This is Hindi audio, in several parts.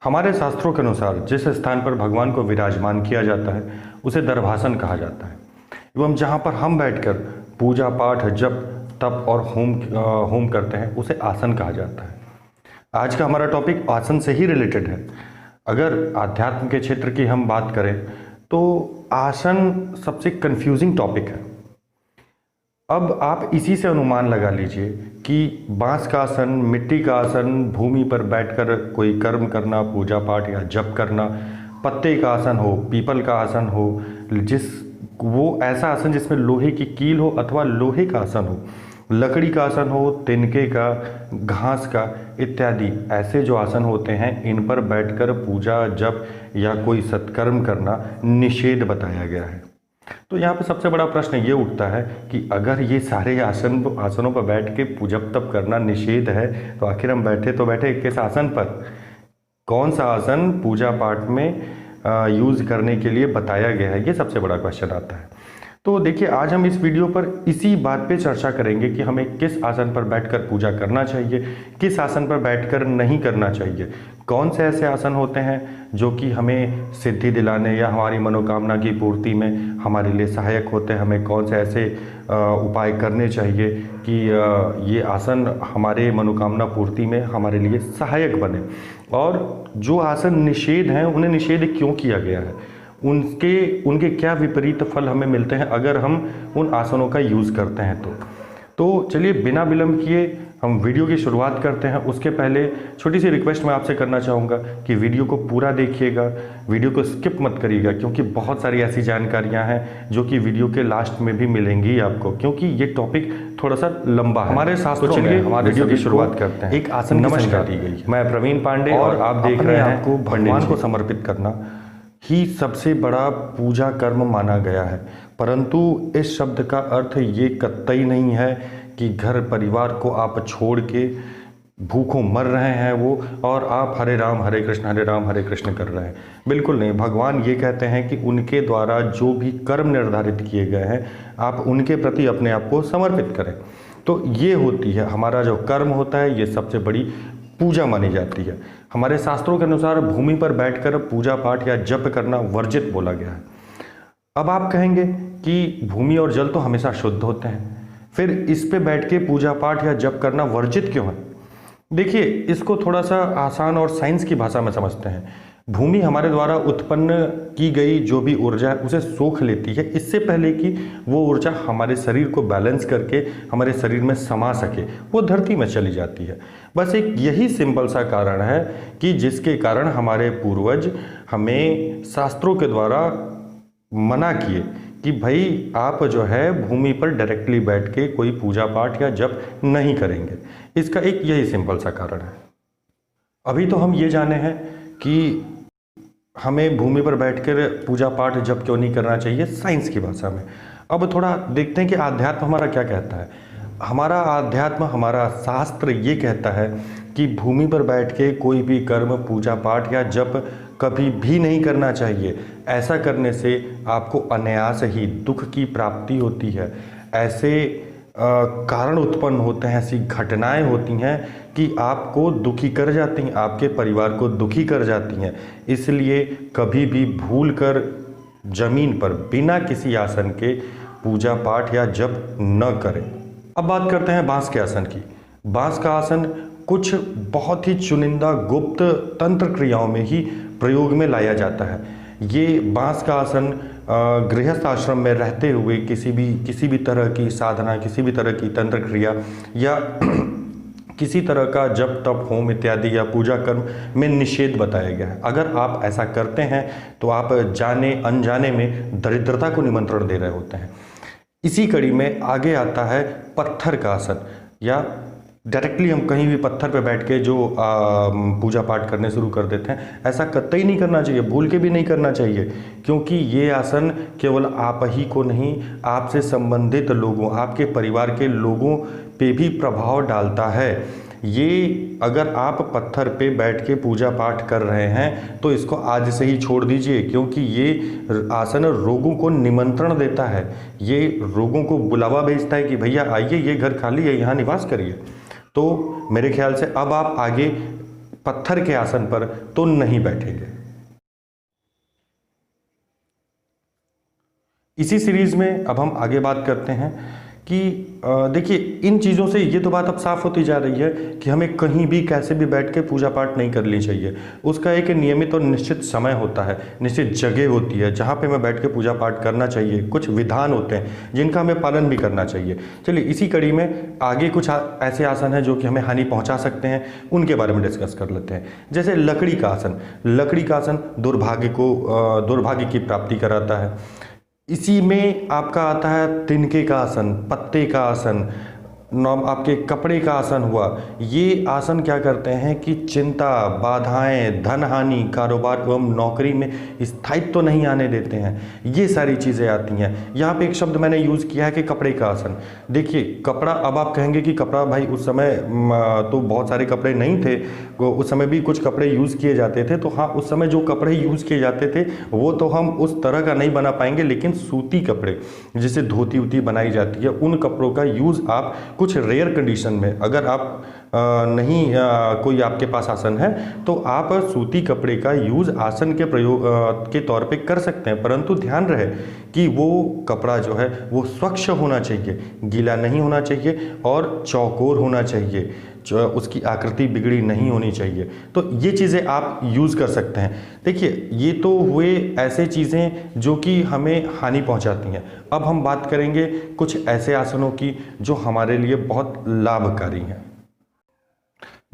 हमारे शास्त्रों के अनुसार जिस स्थान पर भगवान को विराजमान किया जाता है उसे दर्भासन कहा जाता है एवं जहाँ पर हम बैठकर पूजा पाठ जप तप और होम करते हैं उसे आसन कहा जाता है। आज का हमारा टॉपिक आसन से ही रिलेटेड है। अगर आध्यात्म के क्षेत्र की हम बात करें तो आसन सबसे कंफ्यूजिंग टॉपिक है। अब आप इसी से अनुमान लगा लीजिए कि बांस का आसन, मिट्टी का आसन, भूमि पर बैठकर कोई कर्म करना, पूजा पाठ या जप करना, पत्ते का आसन हो, पीपल का आसन हो, वो ऐसा आसन जिसमें लोहे की कील हो अथवा लोहे का आसन हो, लकड़ी का आसन हो, तिनके का, घास का इत्यादि ऐसे जो आसन होते हैं इन पर बैठकर पूजा जप या कोई सत्कर्म करना निषेध बताया गया है। तो यहाँ पे सबसे बड़ा प्रश्न ये उठता है कि अगर ये सारे आसनों पर बैठ के जप तप करना निषेध है तो आखिर हम बैठे किस आसन पर? कौन सा आसन पूजा पाठ में यूज़ करने के लिए बताया गया है, ये सबसे बड़ा क्वेश्चन आता है। तो देखिए, आज हम इस वीडियो पर इसी बात पे चर्चा करेंगे कि हमें किस आसन पर बैठकर पूजा करना चाहिए, किस आसन पर बैठकर नहीं करना चाहिए, कौन से ऐसे आसन होते हैं जो कि हमें सिद्धि दिलाने या हमारी मनोकामना की पूर्ति में हमारे लिए सहायक होते हैं, हमें कौन से ऐसे उपाय करने चाहिए कि ये आसन हमारे मनोकामना पूर्ति में हमारे लिए सहायक बने, और जो आसन निषेध हैं उन्हें निषेध क्यों किया गया है, उनके क्या विपरीत फल हमें मिलते हैं अगर हम उन आसनों का यूज़ करते हैं। तो चलिए बिना विलंब किए हम वीडियो की शुरुआत करते हैं। उसके पहले छोटी सी रिक्वेस्ट मैं आपसे करना चाहूँगा कि वीडियो को पूरा देखिएगा, वीडियो को स्किप मत करिएगा, क्योंकि बहुत सारी ऐसी जानकारियाँ हैं जो कि वीडियो के लास्ट में भी मिलेंगी आपको, क्योंकि ये टॉपिक थोड़ा सा लंबा है। हमारे शास्त्रों में हमारे वीडियो की शुरुआत करते हैं। एक आसन नमस्कार दी गई। मैं प्रवीण पांडे और आप देख रहे हैं आपको भगवान को समर्पित करना ही सबसे बड़ा पूजा कर्म माना गया है। परंतु इस शब्द का अर्थ ये कतई नहीं है कि घर परिवार को आप छोड़ के भूखों मर रहे हैं वो, और आप हरे राम हरे कृष्ण कर रहे हैं। बिल्कुल नहीं। भगवान ये कहते हैं कि उनके द्वारा जो भी कर्म निर्धारित किए गए हैं आप उनके प्रति अपने आप को समर्पित करें। तो ये होती है हमारा जो कर्म होता है, ये सबसे बड़ी पूजा मानी जाती है। हमारे शास्त्रों के अनुसार भूमि पर बैठकर पूजा पाठ या जप करना वर्जित बोला गया है। अब आप कहेंगे कि भूमि और जल तो हमेशा शुद्ध होते हैं, फिर इस पे बैठ के पूजा पाठ या जप करना वर्जित क्यों है? देखिए, इसको थोड़ा सा आसान और साइंस की भाषा में समझते हैं। भूमि हमारे द्वारा उत्पन्न की गई जो भी ऊर्जा है उसे सोख लेती है, इससे पहले कि वो ऊर्जा हमारे शरीर को बैलेंस करके हमारे शरीर में समा सके, वो धरती में चली जाती है। बस एक यही सिंपल सा कारण है कि जिसके कारण हमारे पूर्वज हमें शास्त्रों के द्वारा मना किए कि भाई आप जो है भूमि पर डायरेक्टली बैठ के कोई पूजा पाठ या जप नहीं करेंगे। इसका एक यही सिंपल सा कारण है। अभी तो हम ये जाने हैं कि हमें भूमि पर बैठकर पूजा पाठ जप क्यों नहीं करना चाहिए साइंस की भाषा में। अब थोड़ा देखते हैं कि आध्यात्म हमारा क्या कहता है। हमारा आध्यात्म, हमारा शास्त्र ये कहता है कि भूमि पर बैठ के कोई भी कर्म, पूजा पाठ या जप कभी भी नहीं करना चाहिए। ऐसा करने से आपको अनायास ही दुख की प्राप्ति होती है। ऐसे कारण उत्पन्न होते हैं, ऐसी घटनाएं होती हैं कि आपको दुखी कर जाती हैं, आपके परिवार को दुखी कर जाती हैं। इसलिए कभी भी भूल कर जमीन पर बिना किसी आसन के पूजा पाठ या जप न करें। अब बात करते हैं बांस के आसन की। बांस का आसन कुछ बहुत ही चुनिंदा गुप्त तंत्र क्रियाओं में ही प्रयोग में लाया जाता है। ये बांस का आसन गृहस्थ आश्रम में रहते हुए किसी भी तरह की साधना, किसी भी तरह की तंत्र क्रिया या किसी तरह का जप तप होम इत्यादि या पूजा कर्म में निषेध बताया गया है। अगर आप ऐसा करते हैं तो आप जाने अनजाने में दरिद्रता को निमंत्रण दे रहे होते हैं। इसी कड़ी में आगे आता है पत्थर का आसन, या डायरेक्टली हम कहीं भी पत्थर पे बैठ के जो पूजा पाठ करने शुरू कर देते हैं। ऐसा कतई नहीं करना चाहिए, भूल के भी नहीं करना चाहिए, क्योंकि ये आसन केवल आप ही को नहीं, आपसे संबंधित लोगों, आपके परिवार के लोगों पे भी प्रभाव डालता है। ये अगर आप पत्थर पे बैठ के पूजा पाठ कर रहे हैं तो इसको आज से ही छोड़ दीजिए, क्योंकि ये आसन रोगों को निमंत्रण देता है। ये रोगों को बुलावा भेजता है कि भैया आइए, ये घर खाली है, यहाँ निवास करिए। तो मेरे ख्याल से अब आप आगे पत्थर के आसन पर तो नहीं बैठेंगे। इसी सीरीज में अब हम आगे बात करते हैं कि देखिए, इन चीज़ों से ये तो बात अब साफ होती जा रही है कि हमें कहीं भी कैसे भी बैठ के पूजा पाठ नहीं करनी चाहिए। उसका एक नियमित और निश्चित समय होता है, निश्चित जगह होती है जहाँ पे हमें बैठ के पूजा पाठ करना चाहिए। कुछ विधान होते हैं जिनका हमें पालन भी करना चाहिए। चलिए, इसी कड़ी में आगे कुछ ऐसे आसन हैं जो कि हमें हानि पहुँचा सकते हैं, उनके बारे में डिस्कस कर लेते हैं। जैसे लकड़ी का आसन। लकड़ी का आसन दुर्भाग्य की प्राप्ति कराता है। इसी में आपका आता है तिनके का आसन, पत्ते का आसन, आपके कपड़े का आसन हुआ। ये आसन क्या करते हैं कि चिंता, बाधाएं, धन हानि, कारोबार एवं नौकरी में स्थायित्व तो नहीं आने देते हैं। ये सारी चीज़ें आती हैं। यहाँ पे एक शब्द मैंने यूज़ किया है कि कपड़े का आसन। देखिए, कपड़ा, अब आप कहेंगे कि कपड़ा, भाई उस समय तो बहुत सारे कपड़े नहीं थे, उस समय भी कुछ कपड़े यूज़ किए जाते थे। तो हाँ, उस समय जो कपड़े यूज़ किए जाते थे वो तो हम उस तरह का नहीं बना पाएंगे, लेकिन सूती कपड़े जिसे धोती वोती बनाई जाती है, उन कपड़ों का यूज़ आप कुछ रेयर कंडीशन में, अगर आप कोई आपके पास आसन है तो आप सूती कपड़े का यूज़ आसन के प्रयोग के तौर पे कर सकते हैं। परंतु ध्यान रहे कि वो कपड़ा जो है वो स्वच्छ होना चाहिए, गीला नहीं होना चाहिए और चौकोर होना चाहिए, उसकी आकृति बिगड़ी नहीं होनी चाहिए। तो ये चीज़ें आप यूज़ कर सकते हैं। देखिए, ये तो हुए ऐसे चीज़ें जो कि हमें हानि पहुंचाती हैं। अब हम बात करेंगे कुछ ऐसे आसनों की जो हमारे लिए बहुत लाभकारी हैं।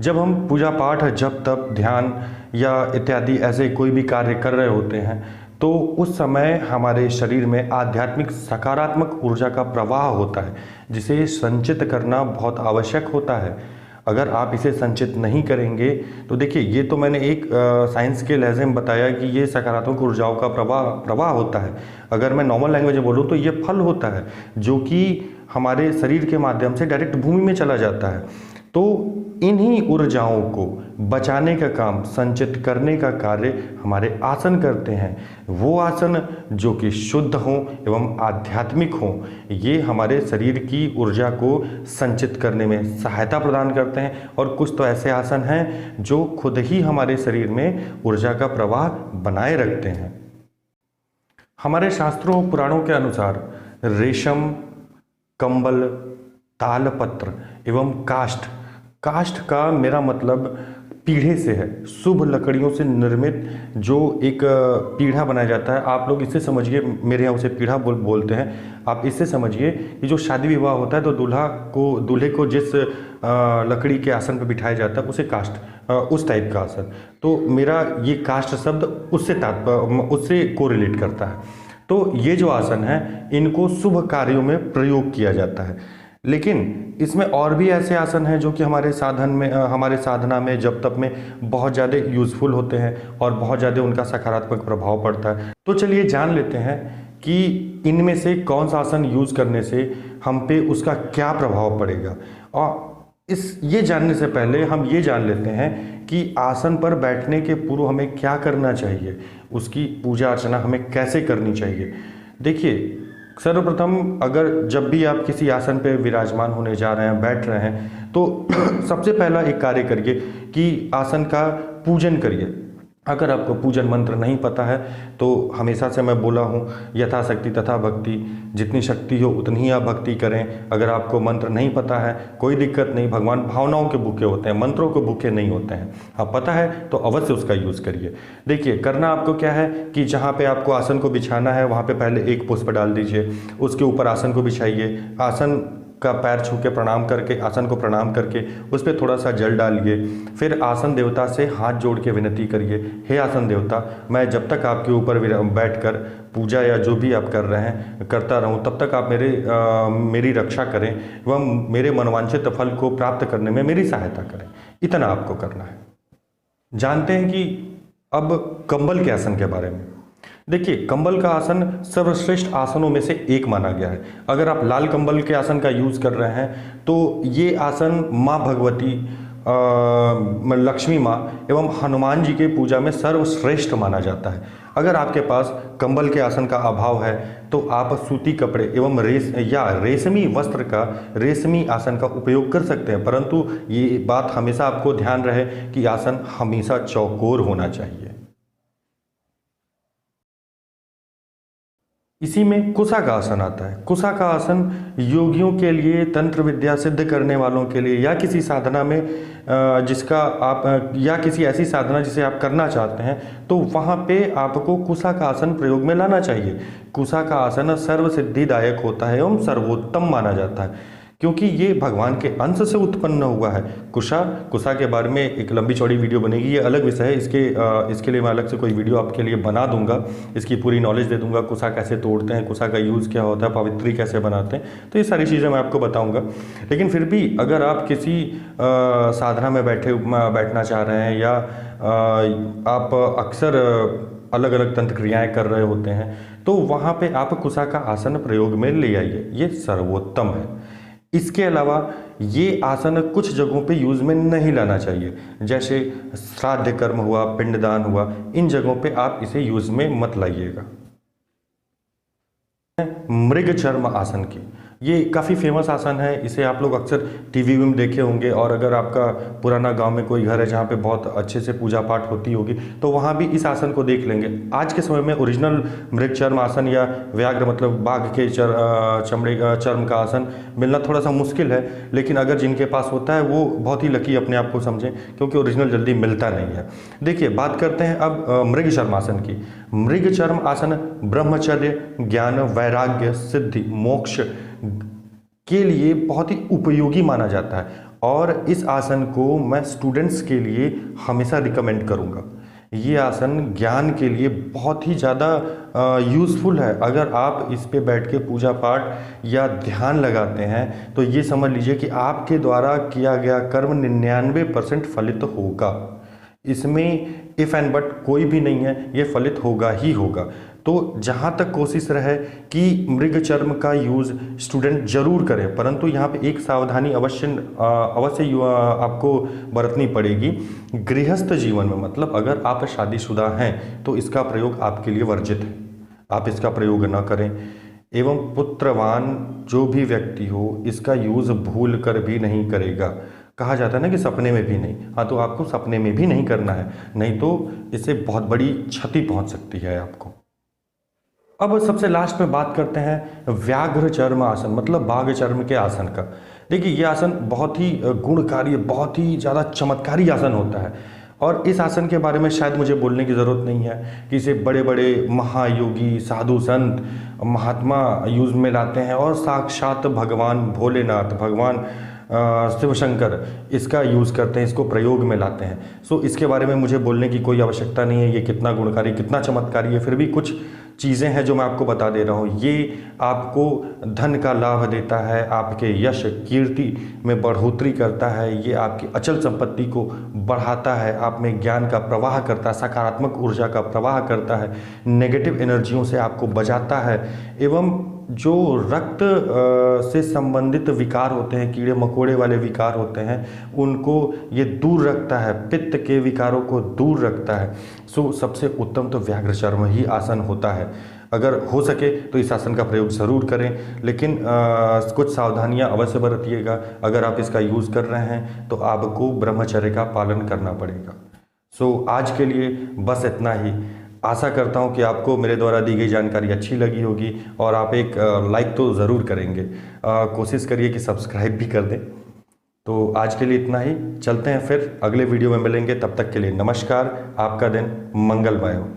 जब हम पूजा पाठ, जप तप, ध्यान या इत्यादि ऐसे कोई भी कार्य कर रहे होते हैं तो उस समय हमारे शरीर में आध्यात्मिक सकारात्मक ऊर्जा का प्रवाह होता है, जिसे संचित करना बहुत आवश्यक होता है। अगर आप इसे संचित नहीं करेंगे तो देखिए, ये तो मैंने एक साइंस के लहजे में बताया कि ये सकारात्मक ऊर्जाओं का प्रवाह होता है। अगर मैं नॉर्मल लैंग्वेज में बोलूँ तो ये फल होता है जो कि हमारे शरीर के माध्यम से डायरेक्ट भूमि में चला जाता है। तो इन्हीं ऊर्जाओं को बचाने का काम, संचित करने का कार्य हमारे आसन करते हैं। वो आसन जो कि शुद्ध हों एवं आध्यात्मिक हों, ये हमारे शरीर की ऊर्जा को संचित करने में सहायता प्रदान करते हैं। और कुछ तो ऐसे आसन हैं जो खुद ही हमारे शरीर में ऊर्जा का प्रवाह बनाए रखते हैं। हमारे शास्त्रों पुराणों के अनुसार रेशम, कंबल, तालपत्र एवं काष्ठ का मेरा मतलब पीढ़े से है। शुभ लकड़ियों से निर्मित जो एक पीढ़ा बनाया जाता है, आप लोग इससे समझिए, मेरे यहाँ उसे पीढ़ा बोलते हैं। आप इससे समझिए कि जो शादी विवाह होता है तो दूल्हे को जिस लकड़ी के आसन पर बिठाया जाता है उसे काष्ठ, उस टाइप का आसन। तो मेरा ये काष्ठ शब्द उससे कोरिलेट करता है। तो ये जो आसन है इनको शुभ कार्यों में प्रयोग किया जाता है। लेकिन इसमें और भी ऐसे आसन हैं जो कि हमारे साधना में, जप तप में बहुत ज़्यादा यूज़फुल होते हैं और बहुत ज़्यादा उनका सकारात्मक प्रभाव पड़ता है। तो चलिए जान लेते हैं कि इनमें से कौन सा आसन यूज़ करने से हम पे उसका क्या प्रभाव पड़ेगा। और ये जानने से पहले हम ये जान लेते हैं कि आसन पर बैठने के पूर्व हमें क्या करना चाहिए, उसकी पूजा अर्चना हमें कैसे करनी चाहिए। देखिए, सर्वप्रथम अगर जब भी आप किसी आसन पर विराजमान होने जा रहे हैं, बैठ रहे हैं, तो सबसे पहला एक कार्य करिए कि आसन का पूजन करिए। अगर आपको पूजन मंत्र नहीं पता है तो हमेशा से मैं बोला हूँ, यथाशक्ति तथा भक्ति, जितनी शक्ति हो उतनी ही आप भक्ति करें। अगर आपको मंत्र नहीं पता है कोई दिक्कत नहीं, भगवान भावनाओं के भूखे होते हैं, मंत्रों के भूखे नहीं होते हैं। आप पता है तो अवश्य उसका यूज़ करिए। देखिए, करना आपको क्या है कि जहाँ पे आपको आसन को बिछाना है वहाँ पे पहले एक पुष्प डाल दीजिए, उसके ऊपर आसन को बिछाइए, आसन का पैर छू के प्रणाम करके, आसन को प्रणाम करके उस पर थोड़ा सा जल डालिए। फिर आसन देवता से हाथ जोड़ के विनती करिए, हे आसन देवता, मैं जब तक आपके ऊपर बैठकर पूजा या जो भी आप कर रहे हैं करता रहूं, तब तक आप मेरी रक्षा करें एवं मेरे मनोवांछित फल को प्राप्त करने में मेरी सहायता करें। इतना आपको करना है। जानते हैं कि अब कंबल के आसन के बारे में। देखिए, कंबल का आसन सर्वश्रेष्ठ आसनों में से एक माना गया है। अगर आप लाल कंबल के आसन का यूज़ कर रहे हैं तो ये आसन माँ भगवती लक्ष्मी माँ एवं हनुमान जी के पूजा में सर्वश्रेष्ठ माना जाता है। अगर आपके पास कंबल के आसन का अभाव है तो आप सूती कपड़े एवं रेशमी वस्त्र का रेशमी आसन का उपयोग कर सकते हैं, परंतु ये बात हमेशा आपको ध्यान रहे कि आसन हमेशा चौकोर होना चाहिए। इसी में कुसा का आसन आता है। कुसा का आसन योगियों के लिए, तंत्र विद्या सिद्ध करने वालों के लिए, या किसी साधना में जिसका आप या किसी ऐसी साधना जिसे आप करना चाहते हैं तो वहाँ पे आपको कुसा का आसन प्रयोग में लाना चाहिए। कुसा का आसन सर्व सिद्धिदायक होता है एवं सर्वोत्तम माना जाता है क्योंकि ये भगवान के अंश से उत्पन्न हुआ है। कुसा के बारे में एक लंबी चौड़ी वीडियो बनेगी, ये अलग विषय है। इसके लिए मैं अलग से कोई वीडियो आपके लिए बना दूंगा, इसकी पूरी नॉलेज दे दूंगा, कुसा कैसे तोड़ते हैं, कुसा का यूज़ क्या होता है, पवित्री कैसे बनाते हैं, तो ये सारी चीज़ें मैं आपको बताऊंगा। लेकिन फिर भी अगर आप किसी साधना में बैठना चाह रहे हैं या आप अक्सर अलग अलग तंत्र क्रियाएँ कर रहे होते हैं तो वहाँ पर आप कुसा का आसन प्रयोग में ले आइए, ये सर्वोत्तम है। इसके अलावा ये आसन कुछ जगहों पे यूज़ में नहीं लाना चाहिए, जैसे श्राद्ध कर्म हुआ, पिंडदान हुआ, इन जगहों पे आप इसे यूज़ में मत लाइएगा। मृग चर्म आसन की, ये काफ़ी फेमस आसन है, इसे आप लोग अक्सर टीवी में देखे होंगे, और अगर आपका पुराना गांव में कोई घर है जहाँ पे बहुत अच्छे से पूजा पाठ होती होगी तो वहाँ भी इस आसन को देख लेंगे। आज के समय में ओरिजिनल मृग चर्म आसन या व्याघ्र मतलब बाघ के चर्म का आसन मिलना थोड़ा सा मुश्किल है, लेकिन अगर जिनके पास होता है वो बहुत ही लकी अपने आप को समझें क्योंकि ओरिजिनल जल्दी मिलता नहीं है। देखिए, बात करते हैं अब मृग चर्म आसन की। मृग चर्म आसन ब्रह्मचर्य, ज्ञान, वैराग्य, सिद्धि, मोक्ष के लिए बहुत ही उपयोगी माना जाता है और इस आसन को मैं स्टूडेंट्स के लिए हमेशा रिकमेंड करूंगा। ये आसन ज्ञान के लिए बहुत ही ज़्यादा यूज़फुल है। अगर आप इस पे बैठ के पूजा पाठ या ध्यान लगाते हैं तो ये समझ लीजिए कि आपके द्वारा किया गया कर्म 99% फलित होगा। इसमें इफ़ एंड बट कोई भी नहीं है, ये फलित होगा ही होगा। तो जहाँ तक कोशिश रहे कि मृग चर्म का यूज़ स्टूडेंट जरूर करें, परंतु यहाँ पे एक सावधानी अवश्य आपको बरतनी पड़ेगी। गृहस्थ जीवन में, मतलब अगर आप शादीशुदा हैं तो इसका प्रयोग आपके लिए वर्जित है, आप इसका प्रयोग न करें। एवं पुत्रवान जो भी व्यक्ति हो इसका यूज़ भूल कर भी नहीं करेगा। कहा जाता है ना कि सपने में भी नहीं, हाँ तो आपको सपने में भी नहीं करना है, नहीं तो इससे बहुत बड़ी क्षति पहुंच सकती है आपको। अब सबसे लास्ट में बात करते हैं व्याघ्र चर्म आसन, मतलब बाघ चर्म के आसन का। देखिए, ये आसन बहुत ही गुणकारी, बहुत ही ज़्यादा चमत्कारी आसन होता है और इस आसन के बारे में शायद मुझे बोलने की ज़रूरत नहीं है कि इसे बड़े बड़े महायोगी, साधु संत, महात्मा यूज़ में लाते हैं और साक्षात भगवान भोलेनाथ, भगवान शिव शंकर इसका यूज़ करते हैं, इसको प्रयोग में लाते हैं। सो इसके बारे में मुझे बोलने की कोई आवश्यकता नहीं है, ये कितना गुणकारी, कितना चमत्कारी है। फिर भी कुछ चीज़ें हैं जो मैं आपको बता दे रहा हूँ। ये आपको धन का लाभ देता है, आपके यश कीर्ति में बढ़ोतरी करता है, ये आपकी अचल संपत्ति को बढ़ाता है, आप में ज्ञान का प्रवाह करता है, सकारात्मक ऊर्जा का प्रवाह करता है, नेगेटिव एनर्जियों से आपको बचाता है एवं जो रक्त से संबंधित विकार होते हैं, कीड़े मकोड़े वाले विकार होते हैं, उनको ये दूर रखता है, पित्त के विकारों को दूर रखता है। सो सबसे उत्तम तो व्याघ्र चर्म ही आसन होता है। अगर हो सके तो इस आसन का प्रयोग ज़रूर करें, लेकिन कुछ सावधानियां अवश्य बरतिएगा। अगर आप इसका यूज़ कर रहे हैं तो आपको ब्रह्मचर्य का पालन करना पड़ेगा। सो आज के लिए बस इतना ही। आशा करता हूं कि आपको मेरे द्वारा दी गई जानकारी अच्छी लगी होगी और आप एक लाइक तो ज़रूर करेंगे। कोशिश करिए कि सब्सक्राइब भी कर दें। तो आज के लिए इतना ही, चलते हैं फिर अगले वीडियो में मिलेंगे। तब तक के लिए नमस्कार, आपका दिन मंगलमय हो।